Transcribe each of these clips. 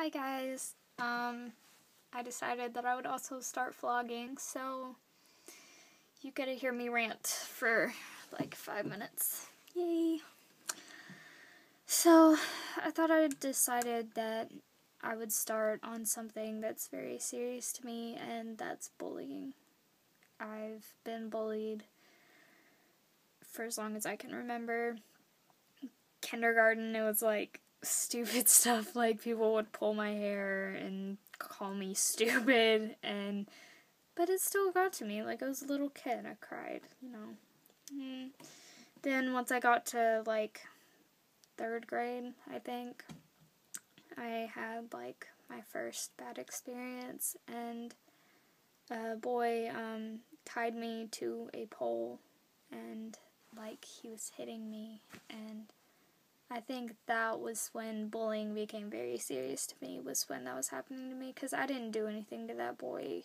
Hi guys, I decided that I would also start vlogging, so you get to hear me rant for like 5 minutes. Yay! So, I thought I decided that I would start on something that's very serious to me, and that's bullying. I've been bullied for as long as I can remember. Kindergarten, it was like stupid stuff, like people would pull my hair and call me stupid, but it still got to me. Like, I was a little kid, I cried, Then once I got to like 3rd grade, I think, I had like my first bad experience, and a boy tied me to a pole, and like he was hitting me, and I think that was when bullying became very serious to me, was when that was happening to me, because I didn't do anything to that boy.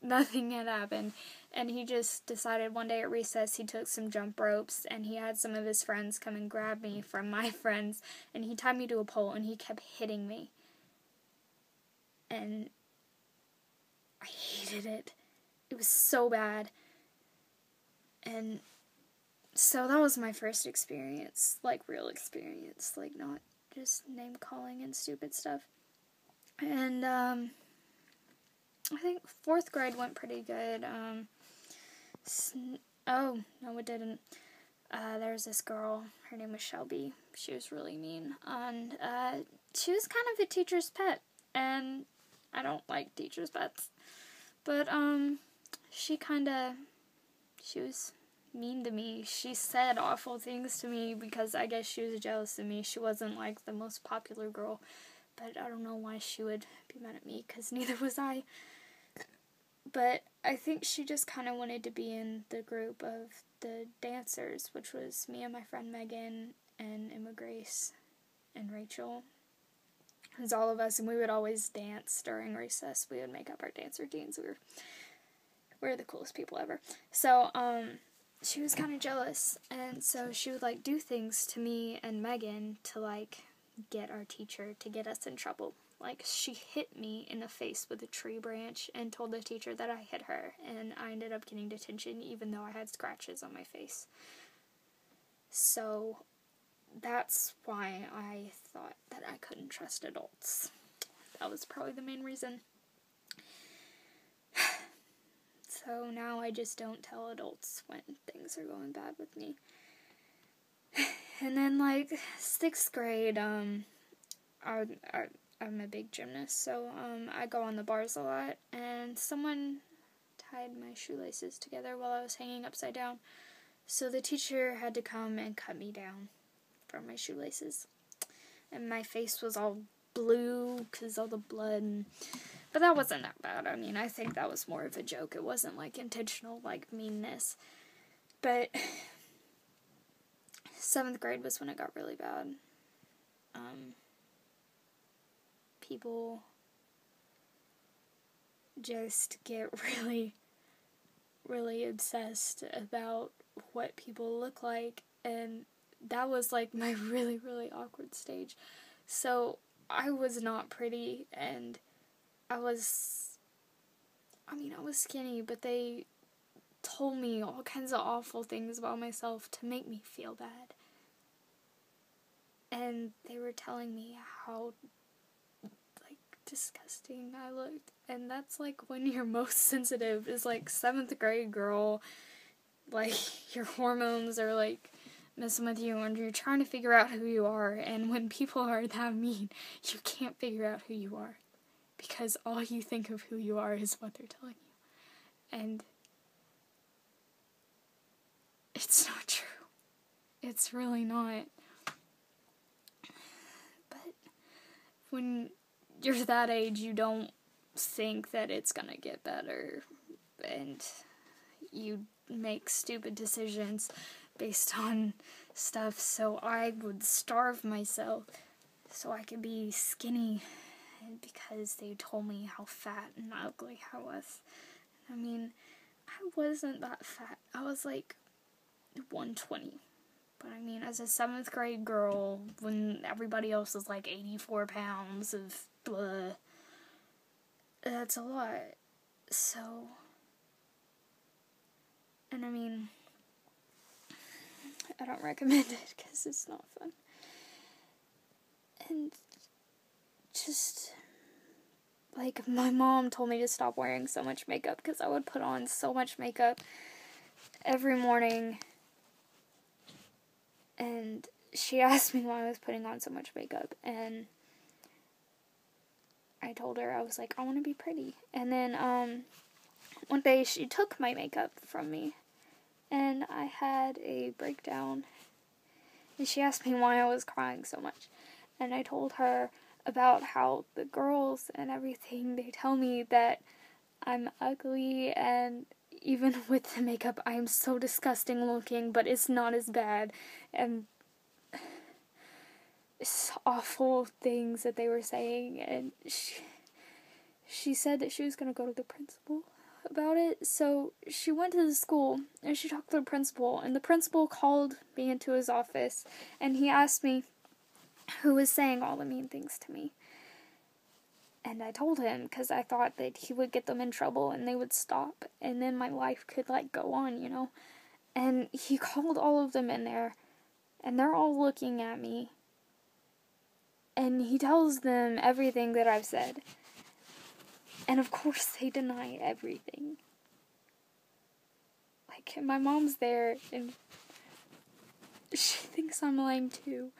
Nothing had happened, and he just decided one day at recess he took some jump ropes, and he had some of his friends come and grab me from my friends, and he tied me to a pole, and he kept hitting me. And I hated it. It was so bad. And so that was my first experience, like real experience, like not just name calling and stupid stuff. And I think 4th grade went pretty good. Oh, no it didn't. There was this girl, her name was Shelby. She was really mean, and she was kind of a teacher's pet, and I don't like teacher's pets. But she was mean to me. She said awful things to me because I guess she was jealous of me. She wasn't like the most popular girl, but I don't know why she would be mad at me, because neither was I. But I think she just kind of wanted to be in the group of the dancers, which was me and my friend Megan and Emma Grace and Rachel. It was all of us, and we would always dance during recess. We would make up our dance routines. We're the coolest people ever. So, she was kind of jealous, and so she would, like, do things to me and Megan to, like, get our teacher to get us in trouble. Like, she hit me in the face with a tree branch and told the teacher that I hit her, and I ended up getting detention even though I had scratches on my face. So, that's why I thought that I couldn't trust adults. That was probably the main reason. So now I just don't tell adults when things are going bad with me. And then, like, 6th grade, I'm a big gymnast, so I go on the bars a lot, and someone tied my shoelaces together while I was hanging upside down. So the teacher had to come and cut me down from my shoelaces. And my face was all blue because all the blood. But that wasn't that bad. I mean, I think that was more of a joke. It wasn't, like, intentional, like, meanness. But 7th grade was when it got really bad. People just get really, really obsessed about what people look like, and that was, like, my really, really awkward stage. So, I was not pretty, and I was skinny, but they told me all kinds of awful things about myself to make me feel bad. And they were telling me how, like, disgusting I looked. And that's, like, when you're most sensitive, is, like, 7th grade girl. Like, your hormones are, like, messing with you, and you're trying to figure out who you are. And when people are that mean, you can't figure out who you are, because all you think of who you are is what they're telling you. And it's not true. It's really not. But when you're that age, you don't think that it's gonna get better, and you make stupid decisions based on stuff. So I would starve myself so I could be skinny, because they told me how fat and ugly I was. I mean, I wasn't that fat. I was like 120, But I mean, as a 7th grade girl, when everybody else is like 84 pounds of blah, that's a lot. So, and I mean, I don't recommend it because it's not fun. And just, like, my mom told me to stop wearing so much makeup because I would put on so much makeup every morning. And she asked me why I was putting on so much makeup. And I told her, I was like, I want to be pretty. And then one day she took my makeup from me. And I had a breakdown. And she asked me why I was crying so much. And I told her about how the girls and everything, they tell me that I'm ugly, and even with the makeup, I am so disgusting looking, but it's not as bad. And it's awful things that they were saying. And she said that she was going to go to the principal about it. So she went to the school and she talked to the principal, and the principal called me into his office and he asked me who was saying all the mean things to me. And I told him because I thought that he would get them in trouble and they would stop, and then my life could like go on, you know. And he called all of them in there, and they're all looking at me, and he tells them everything that I've said. And of course they deny everything. Like, my mom's there, and she thinks I'm lying too.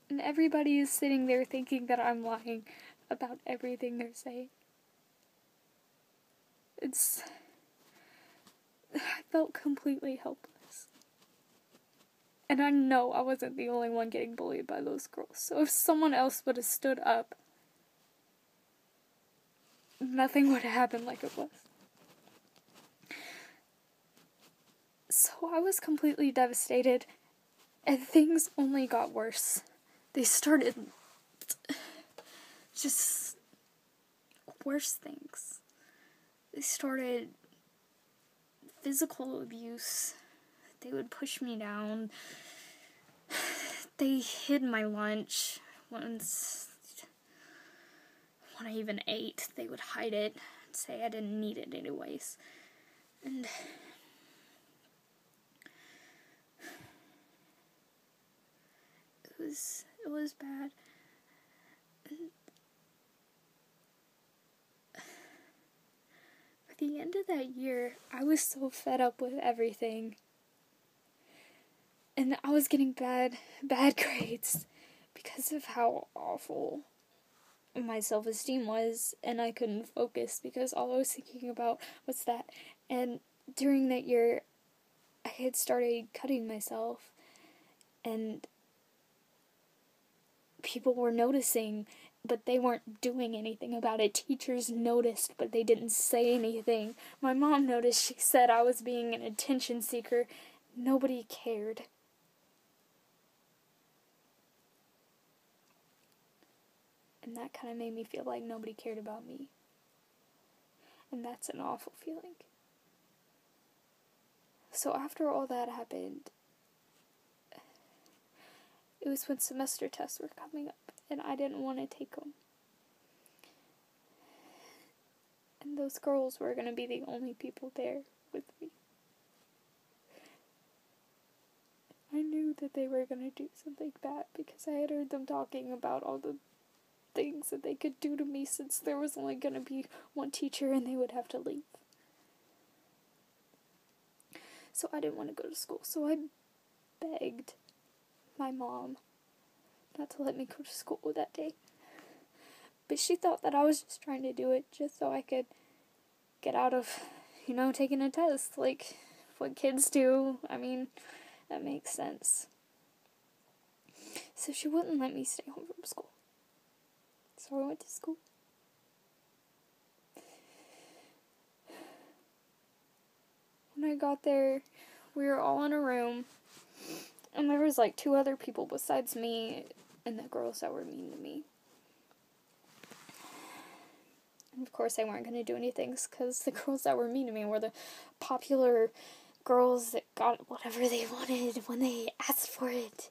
And everybody is sitting there thinking that I'm lying about everything they're saying. I felt completely helpless. And I know I wasn't the only one getting bullied by those girls. So if someone else would have stood up, nothing would have happened like it was. So I was completely devastated, and things only got worse. They started just worse things. They started physical abuse. They would push me down. They hid my lunch once. When I even ate, they would hide it and say I didn't need it anyways. And it was bad. And by the end of that year, I was so fed up with everything. And I was getting bad grades because of how awful my self-esteem was, and I couldn't focus because all I was thinking about was that. And during that year, I had started cutting myself, and people were noticing, but they weren't doing anything about it. Teachers noticed, but they didn't say anything. My mom noticed. She said I was being an attention seeker. Nobody cared. And that kind of made me feel like nobody cared about me. And that's an awful feeling. So after all that happened, it was when semester tests were coming up, and I didn't want to take them. And those girls were going to be the only people there with me. I knew that they were going to do something bad because I had heard them talking about all the things that they could do to me, since there was only going to be one teacher and they would have to leave. So I didn't want to go to school. So I begged my mom not to let me go to school that day. But she thought that I was just trying to do it just so I could get out of, taking a test, like what kids do. I mean, that makes sense. So she wouldn't let me stay home from school. So I went to school. When I got there, we were all in a room, and there was like 2 other people besides me and the girls that were mean to me. And of course, they weren't going to do anything because the girls that were mean to me were the popular girls that got whatever they wanted when they asked for it.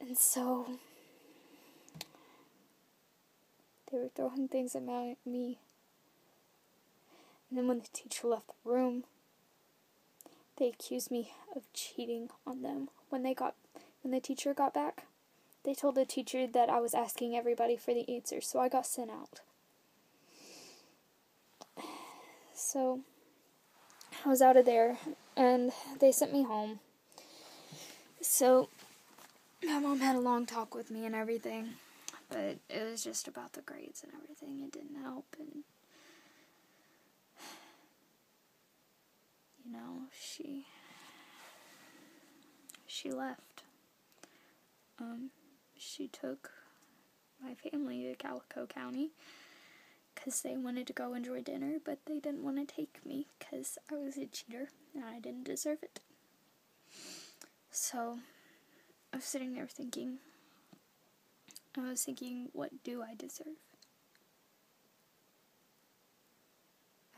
And so they were throwing things at me. And then when the teacher left the room, they accused me of cheating on them. When the teacher got back, they told the teacher that I was asking everybody for the answers, so I got sent out. So I was out of there, and they sent me home. So my mom had a long talk with me and everything, but it was just about the grades and everything. It didn't help, and you know, she left. She took my family to Calico County because they wanted to go enjoy dinner, but they didn't want to take me because I was a cheater and I didn't deserve it. So I was sitting there thinking, what do I deserve?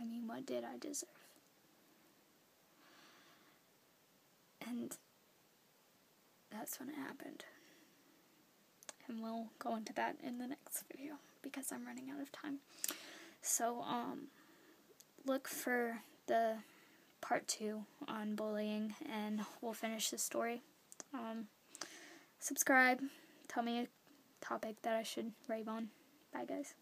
I mean, what did I deserve? And that's when it happened. And we'll go into that in the next video because I'm running out of time. So, look for the part 2 on bullying, and we'll finish the story. Subscribe. Tell me a topic that I should rave on. Bye, guys.